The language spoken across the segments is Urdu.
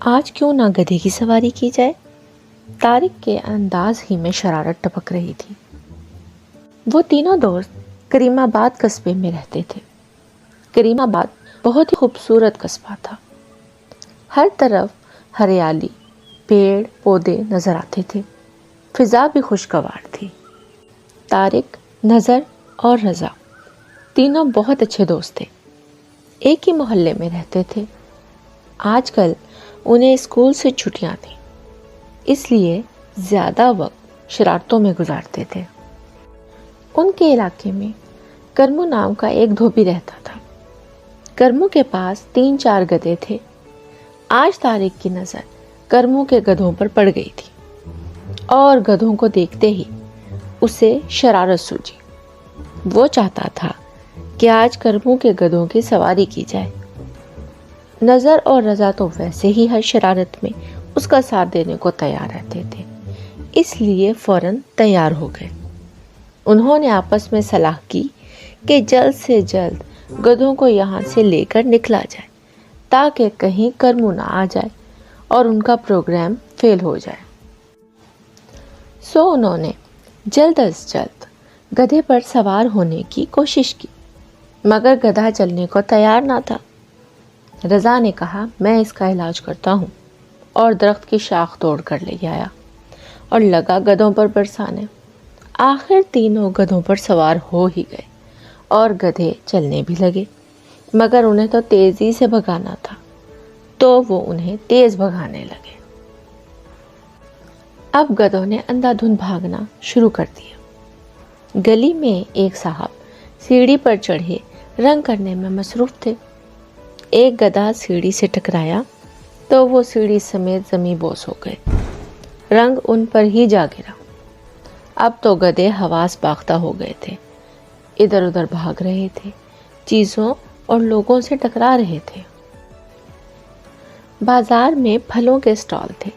آج کیوں نہ گدھے کی سواری کی جائے؟ طارق کے انداز ہی میں شرارت ٹپک رہی تھی۔ وہ تینوں دوست کریم آباد قصبے میں رہتے تھے۔ کریم آباد بہت ہی خوبصورت قصبہ تھا۔ ہر طرف ہریالی، پیڑ پودے نظر آتے تھے، فضا بھی خوشگوار تھی۔ طارق، نظر اور رضا تینوں بہت اچھے دوست تھے، ایک ہی محلے میں رہتے تھے۔ آج کل انہیں اسکول سے چھٹیاں تھیں، اس لیے زیادہ وقت شرارتوں میں گزارتے تھے۔ ان کے علاقے میں کرمو نام کا ایک دھوبی رہتا تھا۔ کرمو کے پاس 3-4 گدھے تھے۔ آج طارق کی نظر کرمو کے گدھوں پر پڑ گئی تھی اور گدھوں کو دیکھتے ہی اسے شرارت سوجی۔ وہ چاہتا تھا کہ آج کرمو کے گدھوں کی سواری کی جائے۔ نظر اور رضا تو ویسے ہی ہر شرارت میں اس کا ساتھ دینے کو تیار رہتے تھے، اس لیے فوراً تیار ہو گئے۔ انہوں نے آپس میں صلاح کی کہ جلد سے جلد گدھوں کو یہاں سے لے کر نکلا جائے تاکہ کہیں کرمو نہ آ جائے اور ان کا پروگرام فیل ہو جائے۔ سو انہوں نے جلد از جلد گدھے پر سوار ہونے کی کوشش کی، مگر گدھا چلنے کو تیار نہ تھا۔ رضا نے کہا، میں اس کا علاج کرتا ہوں، اور درخت کی شاخ توڑ کر لے آیا اور لگا گدھوں پر برسانے۔ آخر تینوں گدھوں پر سوار ہو ہی گئے اور گدھے چلنے بھی لگے، مگر انہیں تو تیزی سے بھگانا تھا، تو وہ انہیں تیز بھگانے لگے۔ اب گدھوں نے اندھا دھند بھاگنا شروع کر دیا۔ گلی میں ایک صاحب سیڑھی پر چڑھے رنگ کرنے میں مصروف تھے۔ ایک گدھا سیڑھی سے ٹکرایا تو وہ سیڑھی سمیت زمیں بوس ہو گئے، رنگ ان پر ہی جا گرا۔ اب تو گدھے حواس باختہ ہو گئے تھے، ادھر ادھر بھاگ رہے تھے، چیزوں اور لوگوں سے ٹکرا رہے تھے۔ بازار میں پھلوں کے اسٹال تھے،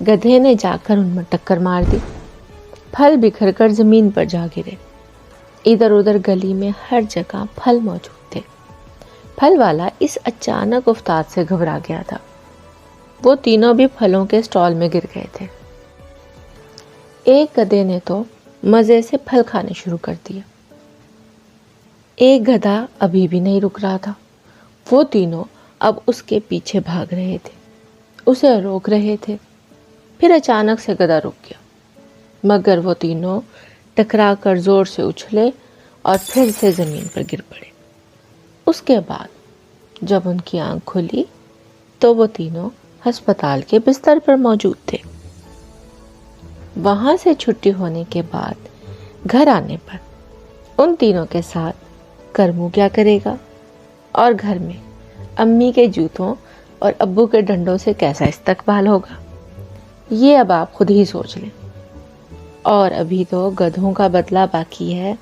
گدھے نے جا کر ان میں ٹکر مار دی، پھل بکھر کر زمین پر جا گرے۔ ادھر ادھر گلی میں ہر جگہ پھل موجود تھے۔ پھل والا اس اچانک افتاد سے گھبرا گیا تھا۔ وہ تینوں بھی پھلوں کے اسٹال میں گر گئے تھے۔ ایک گدھے نے تو مزے سے پھل کھانے شروع کر دیا۔ ایک گدھا ابھی بھی نہیں رک رہا تھا۔ وہ تینوں اب اس کے پیچھے بھاگ رہے تھے، اسے روک رہے تھے۔ پھر اچانک سے گدھا رک گیا، مگر وہ تینوں ٹکرا کر زور سے اچھلے اور پھر سے زمین پر گر پڑے۔ اس کے بعد جب ان کی آنکھ کھلی تو وہ تینوں ہسپتال کے بستر پر موجود تھے۔ وہاں سے چھٹی ہونے کے بعد گھر آنے پر ان تینوں کے ساتھ کرمو کیا کرے گا، اور گھر میں امی کے جوتوں اور ابو کے ڈنڈوں سے کیسا استقبال ہوگا، یہ اب آپ خود ہی سوچ لیں۔ اور ابھی تو گدھوں کا بدلہ باقی ہے۔